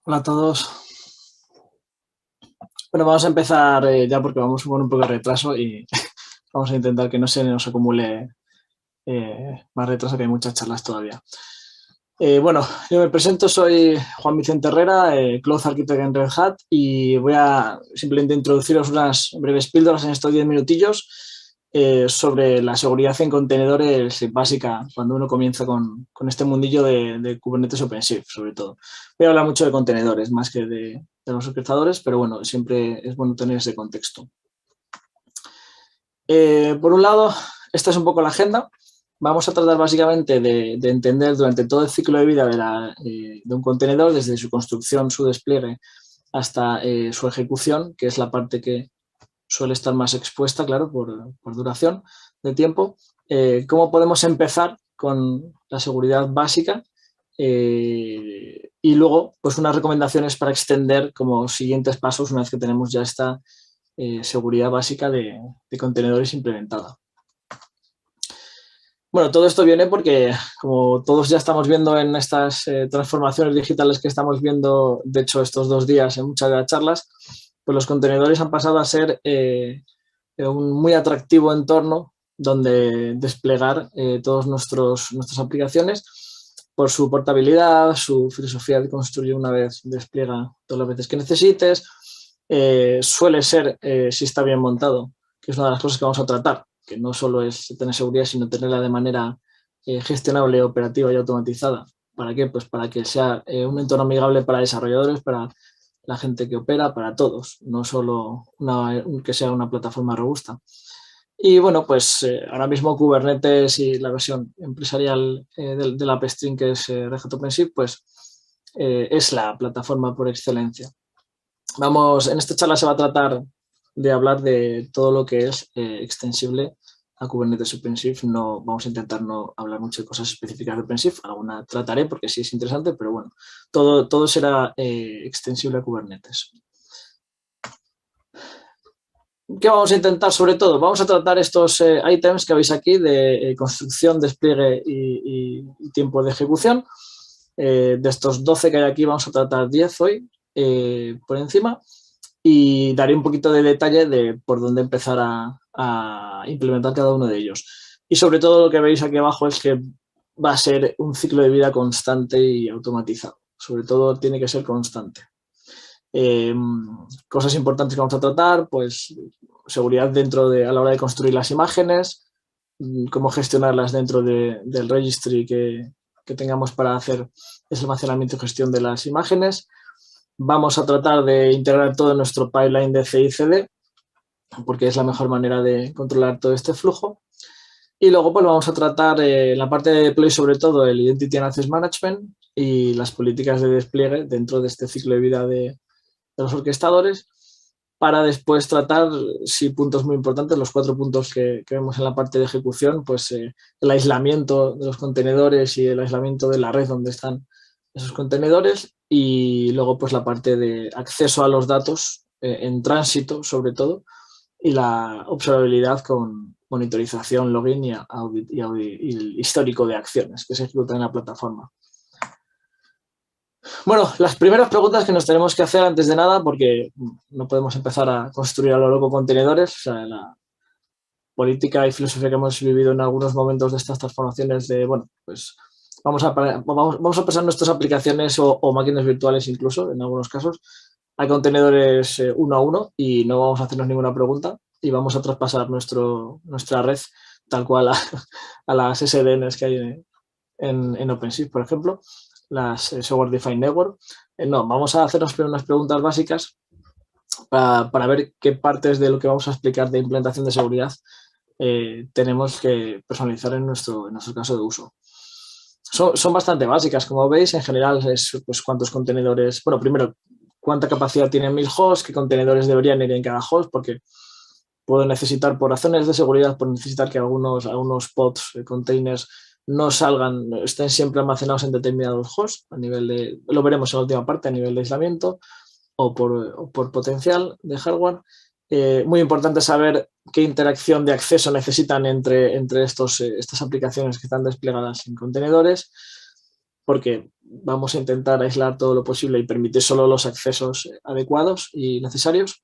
Hola a todos. Bueno, vamos a empezar ya porque vamos con un poco de retraso y vamos a intentar que no se nos acumule más retraso, que hay muchas charlas todavía. Bueno, yo me presento, soy Juan Vicente Herrera, Cloud Architect en Red Hat, y voy a simplemente introduciros unas breves píldoras en estos 10 minutillos sobre la seguridad en contenedores básica cuando uno comienza con este mundillo de Kubernetes OpenShift, sobre todo. Voy a hablar mucho de contenedores más que de los orquestadores, pero bueno, siempre es bueno tener ese contexto. Por un lado, esta es un poco la agenda. Vamos a tratar básicamente de entender durante todo el ciclo de vida de un contenedor, desde su construcción, su despliegue, hasta su ejecución, que es la parte que suele estar más expuesta, claro, por duración de tiempo. ¿Cómo podemos empezar con la seguridad básica? Y luego, pues unas recomendaciones para extender como siguientes pasos una vez que tenemos ya esta seguridad básica de contenedores implementada. Bueno, todo esto viene porque, como todos ya estamos viendo en estas transformaciones digitales que estamos viendo, de hecho, estos 2 días en muchas de las charlas, pues los contenedores han pasado a ser un muy atractivo entorno donde desplegar todas nuestras aplicaciones por su portabilidad, su filosofía de construir una vez, despliega todas las veces que necesites. Suele ser, si está bien montado, que es una de las cosas que vamos a tratar, que no solo es tener seguridad, sino tenerla de manera gestionable, operativa y automatizada. ¿Para qué? Pues para que sea un entorno amigable para desarrolladores, para la gente que opera, para todos, no solo que sea una plataforma robusta. Y bueno, pues ahora mismo Kubernetes y la versión empresarial de la Upstream, que es Red Hat OpenShift, pues es la plataforma por excelencia. En esta charla se va a tratar de hablar de todo lo que es extensible a Kubernetes OpenShift. No, vamos a intentar no hablar mucho de cosas específicas de OpenShift, alguna trataré porque sí es interesante, pero bueno, todo será extensible a Kubernetes. ¿Qué vamos a intentar sobre todo? Vamos a tratar estos ítems que veis aquí de construcción, despliegue y tiempo de ejecución. De estos 12 que hay aquí vamos a tratar 10 hoy por encima y daré un poquito de detalle de por dónde empezar a implementar cada uno de ellos. Y sobre todo lo que veis aquí abajo es que va a ser un ciclo de vida constante y automatizado. Sobre todo tiene que ser constante. Cosas importantes que vamos a tratar, pues seguridad a la hora de construir las imágenes, cómo gestionarlas dentro del registry que tengamos para hacer ese almacenamiento y gestión de las imágenes. Vamos a tratar de integrar todo en nuestro pipeline de CI/CD, porque es la mejor manera de controlar todo este flujo. Y luego pues vamos a tratar la parte de deploy, sobre todo el Identity and Access Management y las políticas de despliegue dentro de este ciclo de vida de los orquestadores, para después tratar, sí, puntos muy importantes, los 4 puntos que vemos en la parte de ejecución, pues el aislamiento de los contenedores y el aislamiento de la red donde están esos contenedores, y luego pues la parte de acceso a los datos en tránsito, sobre todo, y la observabilidad con monitorización, login y el histórico de acciones que se ejecutan en la plataforma. Bueno, las primeras preguntas que nos tenemos que hacer antes de nada, porque no podemos empezar a construir a lo loco contenedores, o sea, la política y filosofía que hemos vivido en algunos momentos de estas transformaciones de, bueno, pues vamos a pasar nuestras aplicaciones o máquinas virtuales incluso, en algunos casos, a contenedores uno a uno y no vamos a hacernos ninguna pregunta y vamos a traspasar nuestra red tal cual a las SDNs que hay en OpenShift, por ejemplo, las Software Defined Network. No, vamos a hacernos unas preguntas básicas para ver qué partes de lo que vamos a explicar de implementación de seguridad tenemos que personalizar en nuestro caso de uso. Son bastante básicas, como veis, en general es pues cuántos contenedores, bueno, primero, cuánta capacidad tienen 1000 hosts, qué contenedores deberían ir en cada host, porque puedo necesitar, por razones de seguridad, por necesitar que algunos pods, containers, no salgan, estén siempre almacenados en determinados hosts, a nivel de, lo veremos en la última parte, a nivel de aislamiento o por potencial de hardware. Muy importante saber qué interacción de acceso necesitan entre estas aplicaciones que están desplegadas en contenedores. porque vamos a intentar aislar todo lo posible y permitir solo los accesos adecuados y necesarios.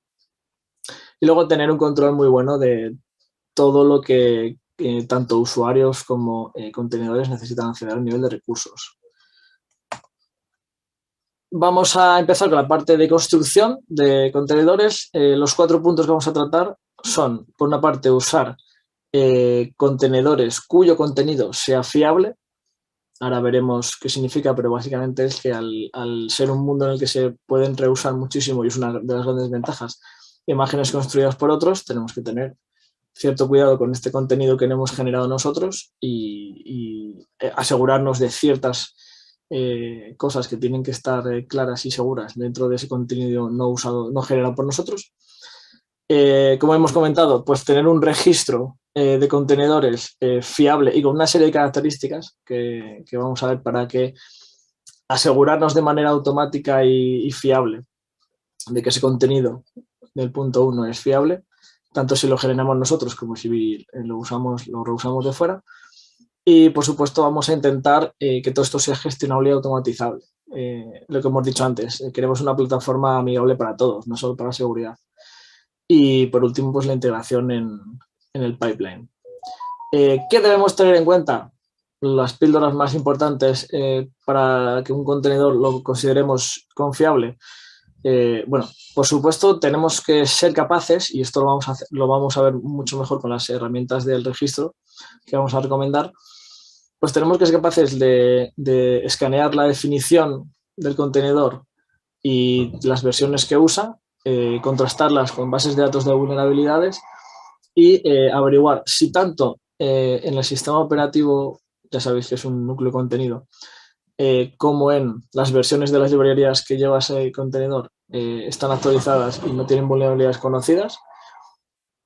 Y luego tener un control muy bueno de todo lo que tanto usuarios como contenedores necesitan acceder al nivel de recursos. Vamos a empezar con la parte de construcción de contenedores. Los 4 puntos que vamos a tratar son, por una parte, usar contenedores cuyo contenido sea fiable. Ahora veremos qué significa, pero básicamente es que al ser un mundo en el que se pueden reusar muchísimo, y es una de las grandes ventajas, imágenes construidas por otros, tenemos que tener cierto cuidado con este contenido que no hemos generado nosotros y asegurarnos de ciertas cosas que tienen que estar claras y seguras dentro de ese contenido no usado, no generado por nosotros. Como hemos comentado, pues tener un registro de contenedores fiable y con una serie de características que vamos a ver para que asegurarnos de manera automática y fiable de que ese contenido del punto 1 es fiable, tanto si lo generamos nosotros como si lo reusamos de fuera. Y, por supuesto, vamos a intentar que todo esto sea gestionable y automatizable. Lo que hemos dicho antes, queremos una plataforma amigable para todos, no solo para la seguridad. Y, por último, pues la integración en el pipeline. ¿Qué debemos tener en cuenta? Las píldoras más importantes para que un contenedor lo consideremos confiable. Bueno, por supuesto, tenemos que ser capaces, y esto lo vamos a ver mucho mejor con las herramientas del registro que vamos a recomendar, pues tenemos que ser capaces de escanear la definición del contenedor y las versiones que usa, contrastarlas con bases de datos de vulnerabilidades y averiguar si tanto en el sistema operativo, ya sabéis que es un núcleo de contenido, como en las versiones de las librerías que lleva ese contenedor están actualizadas y no tienen vulnerabilidades conocidas.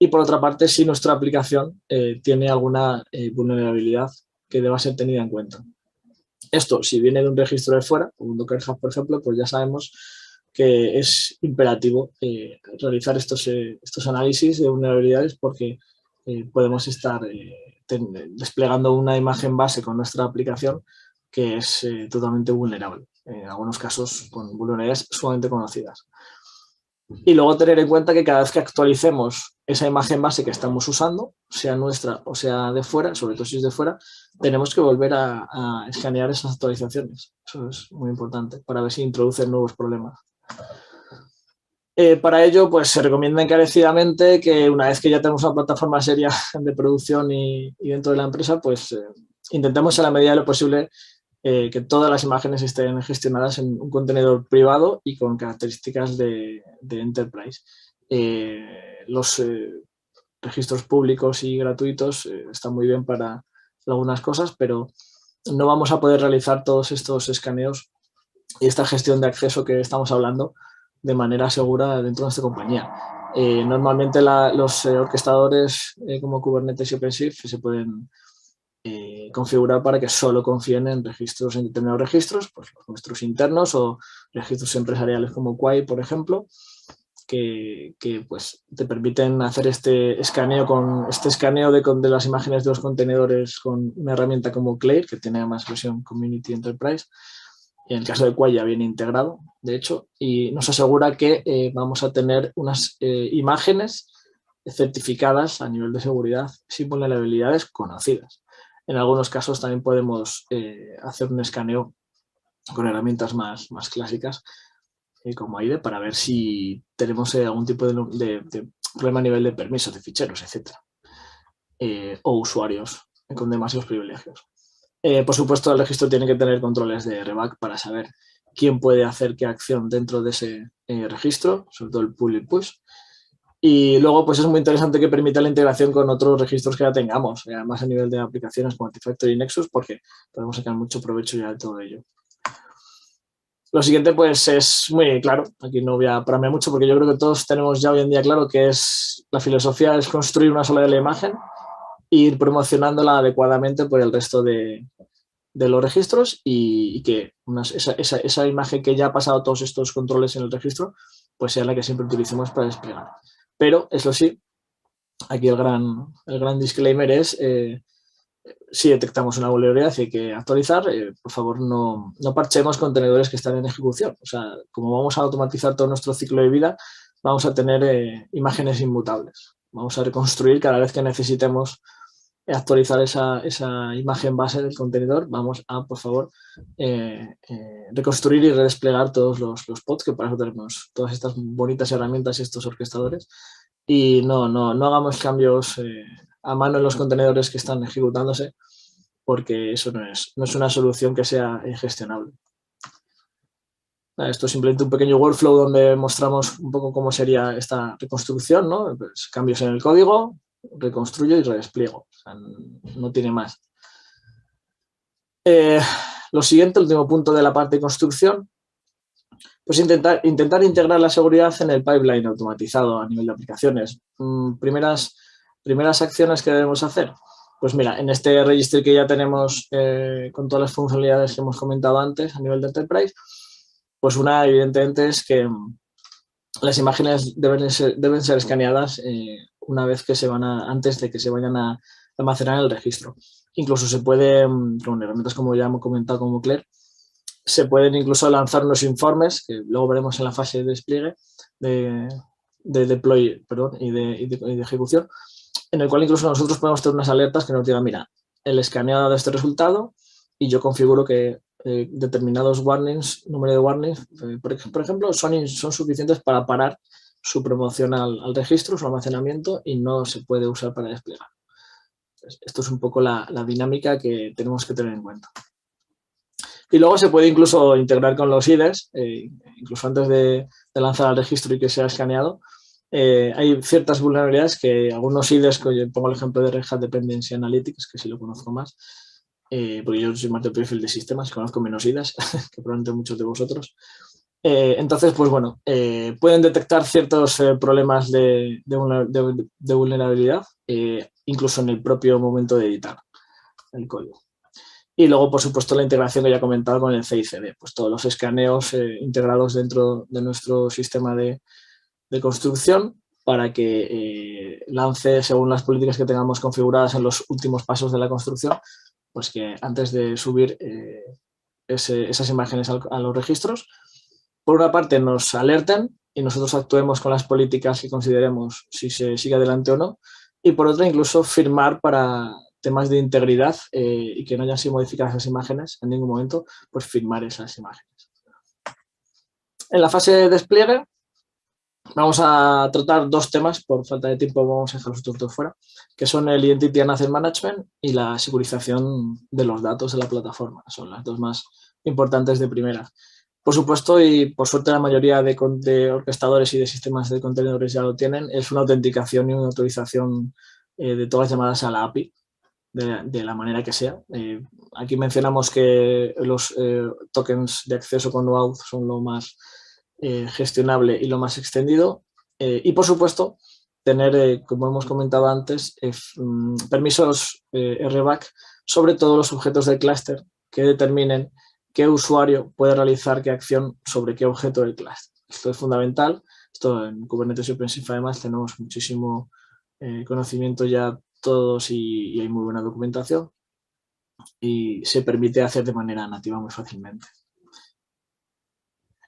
Y por otra parte, si nuestra aplicación tiene alguna vulnerabilidad que deba ser tenida en cuenta. Esto, si viene de un registro de fuera, como un Docker Hub, por ejemplo, pues ya sabemos que es imperativo realizar estos análisis de vulnerabilidades porque podemos estar desplegando una imagen base con nuestra aplicación que es totalmente vulnerable, en algunos casos con vulnerabilidades sumamente conocidas. Y luego tener en cuenta que cada vez que actualicemos esa imagen base que estamos usando, sea nuestra o sea de fuera, sobre todo si es de fuera, tenemos que volver a escanear esas actualizaciones. Eso es muy importante para ver si introducen nuevos problemas. Para ello, pues se recomienda encarecidamente que una vez que ya tenemos una plataforma seria de producción y dentro de la empresa, pues intentemos en la medida de lo posible que todas las imágenes estén gestionadas en un contenedor privado y con características de enterprise. Los registros públicos y gratuitos están muy bien para algunas cosas, pero no vamos a poder realizar todos estos escaneos y esta gestión de acceso que estamos hablando de manera segura dentro de nuestra compañía. Normalmente los orquestadores como Kubernetes y OpenShift se pueden configurar para que solo confíen en registros, en determinados registros, pues los nuestros internos o registros empresariales como Quay, por ejemplo, que pues te permiten hacer este escaneo de las imágenes de los contenedores con una herramienta como Claire, que tiene además versión Community Enterprise. En el caso de Quay ya viene integrado, de hecho, y nos asegura que vamos a tener unas imágenes certificadas a nivel de seguridad sin vulnerabilidades conocidas. En algunos casos también podemos hacer un escaneo con herramientas más clásicas como AIDE para ver si tenemos algún tipo de problema a nivel de permisos de ficheros, etc. O usuarios con demasiados privilegios. Por supuesto, el registro tiene que tener controles de reback para saber quién puede hacer qué acción dentro de ese registro, sobre todo el pull y push. Y luego, pues es muy interesante que permita la integración con otros registros que ya tengamos, además a nivel de aplicaciones como Artifactory y Nexus, porque podemos sacar mucho provecho ya de todo ello. Lo siguiente, pues es muy claro, aquí no voy a pararme mucho porque yo creo que todos tenemos ya hoy en día claro que la filosofía es construir una sola de la imagen e ir promocionándola adecuadamente por el resto de los registros y que esa imagen que ya ha pasado todos estos controles en el registro, pues sea la que siempre utilicemos para desplegar. Pero, eso sí, aquí el gran disclaimer es si detectamos una vulnerabilidad y hay que actualizar, por favor no parchemos contenedores que están en ejecución. O sea, como vamos a automatizar todo nuestro ciclo de vida, vamos a tener imágenes inmutables. Vamos a reconstruir cada vez que necesitemos actualizar esa imagen base del contenedor. Vamos a, por favor, reconstruir y redesplegar todos los pods, que para eso tenemos todas estas bonitas herramientas y estos orquestadores. Y no hagamos cambios a mano en los contenedores que están ejecutándose, porque eso no es una solución que sea gestionable. Esto es simplemente un pequeño workflow donde mostramos un poco cómo sería esta reconstrucción, ¿no? Pues cambios en el código, reconstruyo y redespliego. O sea, no tiene más. Lo siguiente, el último punto de la parte de construcción, pues intentar integrar la seguridad en el pipeline automatizado a nivel de aplicaciones. Primeras acciones que debemos hacer. Pues mira, en este registro que ya tenemos con todas las funcionalidades que hemos comentado antes a nivel de Enterprise, pues una evidentemente es que las imágenes deben ser escaneadas una vez que antes de que se vayan a almacenar en el registro. Incluso se puede, con herramientas como ya hemos comentado como Claire, se pueden incluso lanzar unos informes, que luego veremos en la fase de despliegue, de deploy, y de ejecución, en el cual incluso nosotros podemos tener unas alertas que nos digan, mira, el escaneado de este resultado y yo configuro que determinados warnings, número de warnings, por ejemplo, son suficientes para parar su promoción al registro, su almacenamiento, y no se puede usar para desplegar. Esto es un poco la dinámica que tenemos que tener en cuenta. Y luego se puede incluso integrar con los IDEs, incluso antes de lanzar al registro y que sea escaneado. Hay ciertas vulnerabilidades que algunos IDEs, pongo el ejemplo de Red Hat Dependency Analytics, que sí lo conozco más, porque yo soy más de perfil de sistemas, conozco menos IDEs que probablemente muchos de vosotros. Entonces, pues bueno, pueden detectar ciertos problemas de vulnerabilidad, incluso en el propio momento de editar el código. Y luego, por supuesto, la integración que ya he comentado con el CI/CD, pues todos los escaneos integrados dentro de nuestro sistema de construcción para que lance, según las políticas que tengamos configuradas en los últimos pasos de la construcción, pues que antes de subir esas imágenes a los registros, por una parte nos alerten y nosotros actuemos con las políticas que consideremos si se sigue adelante o no, y por otra incluso firmar para temas de integridad y que no hayan sido modificadas esas imágenes en ningún momento, pues firmar esas imágenes. En la fase de despliegue vamos a tratar dos temas, por falta de tiempo vamos a dejar los otros dos fuera, que son el Identity and Asset Management y la securización de los datos de la plataforma. Son las dos más importantes de primera. Por supuesto, y por suerte la mayoría de orquestadores y de sistemas de contenedores ya lo tienen, es una autenticación y una autorización de todas las llamadas a la API, de la manera que sea. Aquí mencionamos que los tokens de acceso con OAuth son lo más gestionable y lo más extendido. Y, por supuesto, tener, como hemos comentado antes, permisos RBAC sobre todos los objetos del clúster que determinen qué usuario puede realizar qué acción sobre qué objeto del clúster. Esto es fundamental. Esto en Kubernetes y OpenShift además tenemos muchísimo conocimiento ya todos y hay muy buena documentación y se permite hacer de manera nativa muy fácilmente.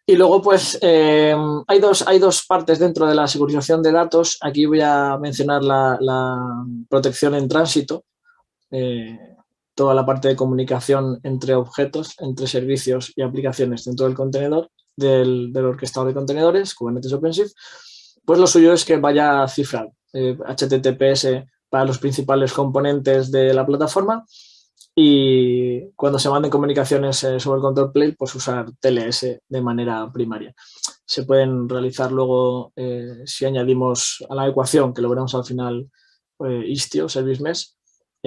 Y luego, pues, hay dos partes dentro de la securización de datos. Aquí voy a mencionar la protección en tránsito, toda la parte de comunicación entre objetos, entre servicios y aplicaciones dentro del contenedor, del orquestador de contenedores, Kubernetes OpenShift. Pues lo suyo es que vaya cifrado, HTTPS para los principales componentes de la plataforma, y cuando se manden comunicaciones sobre el control plane, pues usar TLS de manera primaria. Se pueden realizar luego, si añadimos a la ecuación, que lo veremos al final, Istio, Service Mesh,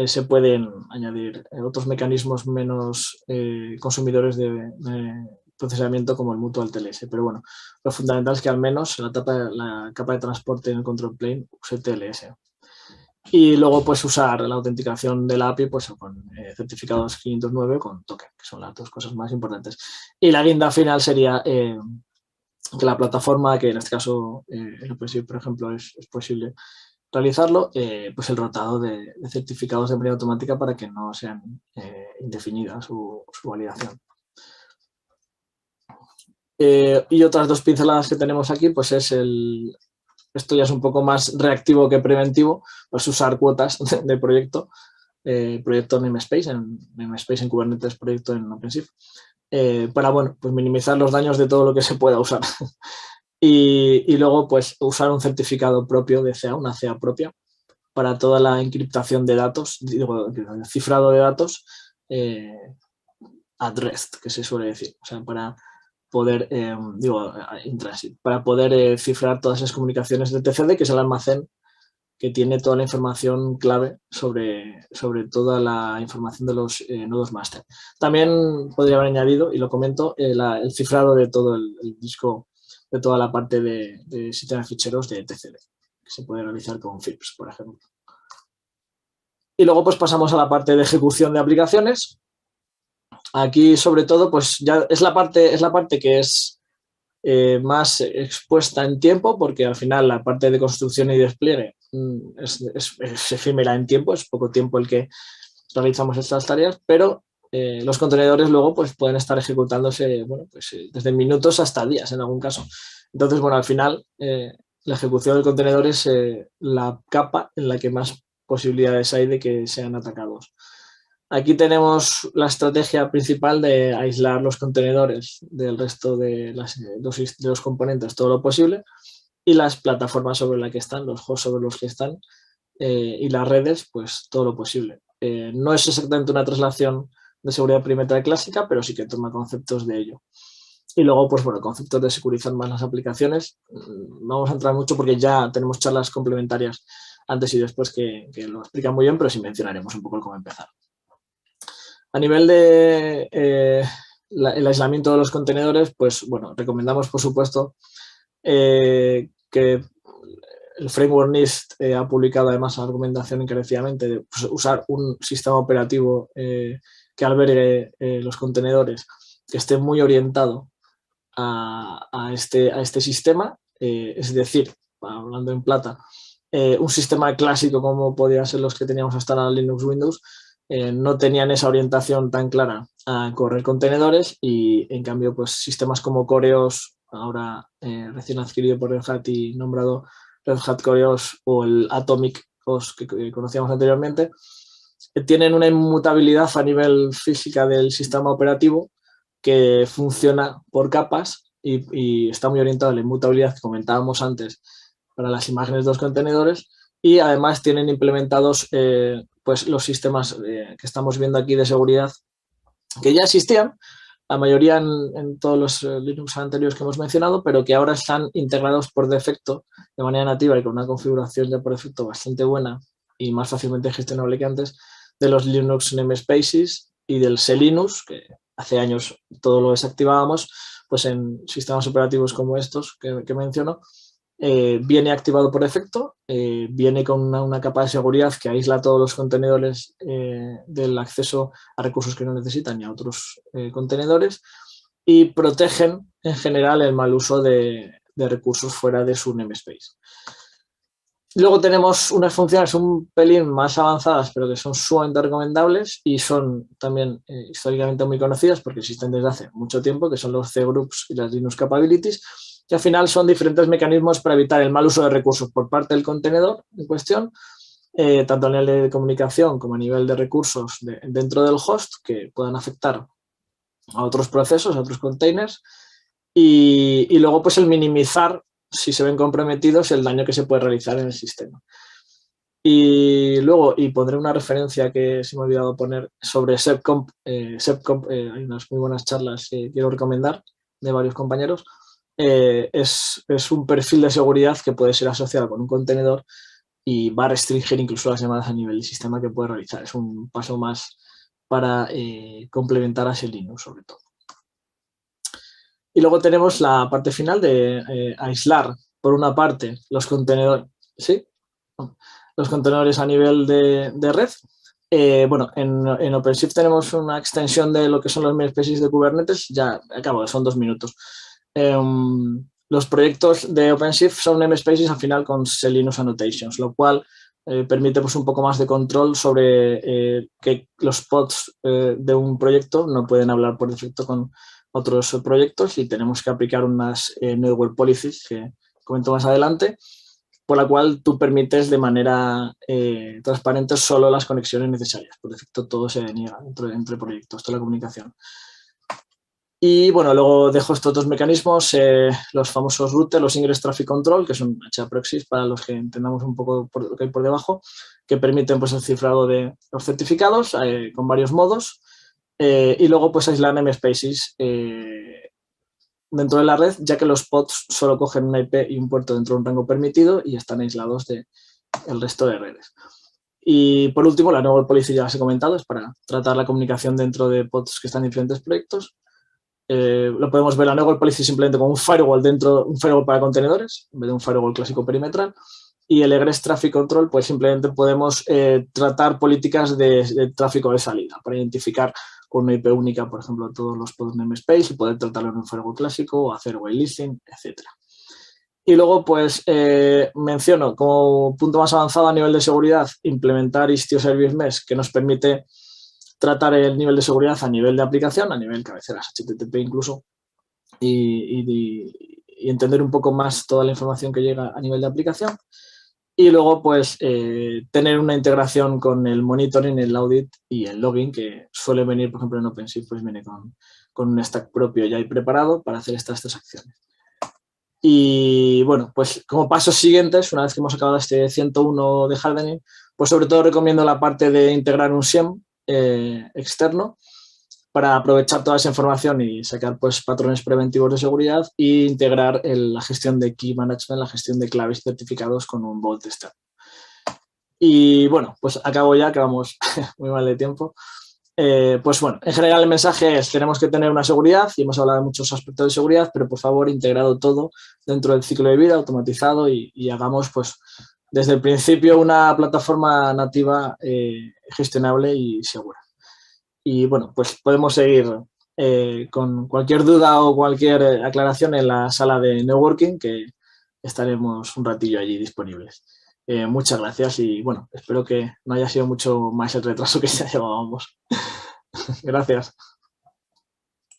se pueden añadir otros mecanismos menos consumidores de procesamiento como el mutual TLS. Pero bueno, lo fundamental es que al menos la capa de transporte en el control plane use TLS. Y luego, pues, usar la autenticación de la API pues, con certificados 509 con token, que son las dos cosas más importantes. Y la guinda final sería que la plataforma, que en este caso, por ejemplo, es posible realizarlo, pues el rotado de certificados de manera automática para que no sean indefinidas su validación. Y otras dos pinceladas que tenemos aquí, pues esto ya es un poco más reactivo que preventivo, pues usar cuotas de proyecto namespace en Kubernetes, proyecto en OpenShift, para, bueno, pues minimizar los daños de todo lo que se pueda usar. Y luego, pues, usar un certificado propio de CA, una CA propia, para toda la encriptación de datos, digo, el cifrado de datos at rest, que se suele decir, o sea, para poder, para poder cifrar todas esas comunicaciones de TCD, que es el almacén que tiene toda la información clave sobre toda la información de los nodos master. También podría haber añadido, y lo comento, el cifrado de todo el disco, de toda la parte de sistema de ficheros de TCD, que se puede realizar con FIPS, por ejemplo. Y luego pues pasamos a la parte de ejecución de aplicaciones. Aquí, sobre todo, pues ya es la parte que es más expuesta en tiempo, porque al final la parte de construcción y despliegue es efímera en tiempo, es poco tiempo el que realizamos estas tareas, pero los contenedores luego pues, pueden estar ejecutándose, bueno, pues, desde minutos hasta días en algún caso. Entonces, bueno, al final la ejecución del contenedor es la capa en la que más posibilidades hay de que sean atacados. Aquí tenemos la estrategia principal de aislar los contenedores del resto de los componentes todo lo posible, y las plataformas sobre las que están, los hosts sobre los que están, y las redes, pues todo lo posible. No es exactamente una traslación de seguridad perimetral clásica, pero sí que toma conceptos de ello. Y luego, pues bueno, conceptos de securizar más las aplicaciones. Vamos a entrar mucho porque ya tenemos charlas complementarias antes y después que lo explican muy bien, pero sí mencionaremos un poco cómo empezar. A nivel de el aislamiento de los contenedores, pues bueno, recomendamos por supuesto que el framework NIST ha publicado además la recomendación encarecidamente de pues, usar un sistema operativo que albergue los contenedores, que esté muy orientado a este sistema, es decir, hablando en plata, un sistema clásico como podían ser los que teníamos hasta ahora Linux Windows, no tenían esa orientación tan clara a correr contenedores, y en cambio pues sistemas como Coreos, ahora recién adquirido por Red Hat y nombrado Red Hat Coreos, o el Atomic OS que conocíamos anteriormente, tienen una inmutabilidad a nivel física del sistema operativo que funciona por capas y está muy orientado a la inmutabilidad que comentábamos antes para las imágenes de los contenedores, y además tienen implementados pues los sistemas que estamos viendo aquí de seguridad que ya existían, la mayoría en todos los Linux anteriores que hemos mencionado, pero que ahora están integrados por defecto de manera nativa y con una configuración ya por defecto bastante buena y más fácilmente gestionable que antes, de los Linux namespaces y del Selinux, que hace años todo lo desactivábamos, pues en sistemas operativos como estos que menciono, viene activado por defecto, viene con una capa de seguridad que aísla todos los contenedores del acceso a recursos que no necesitan y a otros contenedores, y protegen en general el mal uso de recursos fuera de su namespace. Luego tenemos unas funciones un pelín más avanzadas, pero que son sumamente recomendables y son también históricamente muy conocidas porque existen desde hace mucho tiempo, que son los cgroups y las Linux Capabilities, que al final son diferentes mecanismos para evitar el mal uso de recursos por parte del contenedor en cuestión, tanto a nivel de comunicación como a nivel de recursos dentro del host, que puedan afectar a otros procesos, a otros containers, y luego pues el minimizar, si se ven comprometidos, el daño que se puede realizar en el sistema. Y luego, y pondré una referencia que se me ha olvidado poner sobre SEPCOMP. Hay unas muy buenas charlas que quiero recomendar de varios compañeros. Es un perfil de seguridad que puede ser asociado con un contenedor y va a restringir incluso las llamadas a nivel del sistema que puede realizar. Es un paso más para complementar a ese Linux, sobre todo. Y luego tenemos la parte final de aislar, por una parte, los contenedores, ¿sí? Los contenedores a nivel de red. Bueno, en OpenShift tenemos una extensión de lo que son los namespaces de Kubernetes. Ya acabo, son 2 minutos. los proyectos de OpenShift son namespaces al final con Linux annotations, lo cual permite pues, un poco más de control sobre que los pods de un proyecto no pueden hablar por defecto con otros proyectos y tenemos que aplicar unas network policies que comento más adelante, por la cual tú permites de manera transparente solo las conexiones necesarias. Por defecto todo se niega entre proyectos, toda la comunicación. Y bueno, luego dejo estos dos mecanismos, los famosos routers, los Ingress Traffic Control, que son HAProxies para los que entendamos un poco lo que hay por debajo, que permiten pues, el cifrado de los certificados con varios modos. Y luego pues aislar namespaces dentro de la red, ya que los pods solo cogen una IP y un puerto dentro de un rango permitido y están aislados del resto de redes. Y por último, la network policy ya os he comentado, es para tratar la comunicación dentro de pods que están en diferentes proyectos. Lo podemos ver la network policy simplemente como un firewall un firewall para contenedores, en vez de un firewall clásico perimetral. Y el egress traffic control, pues simplemente podemos tratar políticas de tráfico de salida para identificar con una IP única, por ejemplo, todos los pods namespace y poder tratarlo en un firewall clásico o hacer whitelisting, etc. Y luego, pues, menciono como punto más avanzado a nivel de seguridad, implementar Istio Service Mesh, que nos permite tratar el nivel de seguridad a nivel de aplicación, a nivel cabeceras HTTP incluso, y entender un poco más toda la información que llega a nivel de aplicación. Y luego, pues, tener una integración con el monitoring, el audit y el logging, que suele venir, por ejemplo, en OpenShift, pues viene con un stack propio ya ahí preparado para hacer estas tres acciones. Y bueno, pues como pasos siguientes, una vez que hemos acabado este 101 de hardening, pues sobre todo recomiendo la parte de integrar un SIEM externo para aprovechar toda esa información y sacar pues patrones preventivos de seguridad e integrar la gestión de key management, la gestión de claves certificados con un Vault externo. Y bueno, pues acabo ya, que vamos muy mal de tiempo. Pues bueno, en general el mensaje es: tenemos que tener una seguridad y hemos hablado de muchos aspectos de seguridad, pero por favor integrado todo dentro del ciclo de vida, automatizado y hagamos pues desde el principio una plataforma nativa gestionable y segura. Y bueno, pues podemos seguir con cualquier duda o cualquier aclaración en la sala de networking, que estaremos un ratillo allí disponibles. Muchas gracias y bueno, espero que no haya sido mucho más el retraso que ya llevábamos. Gracias.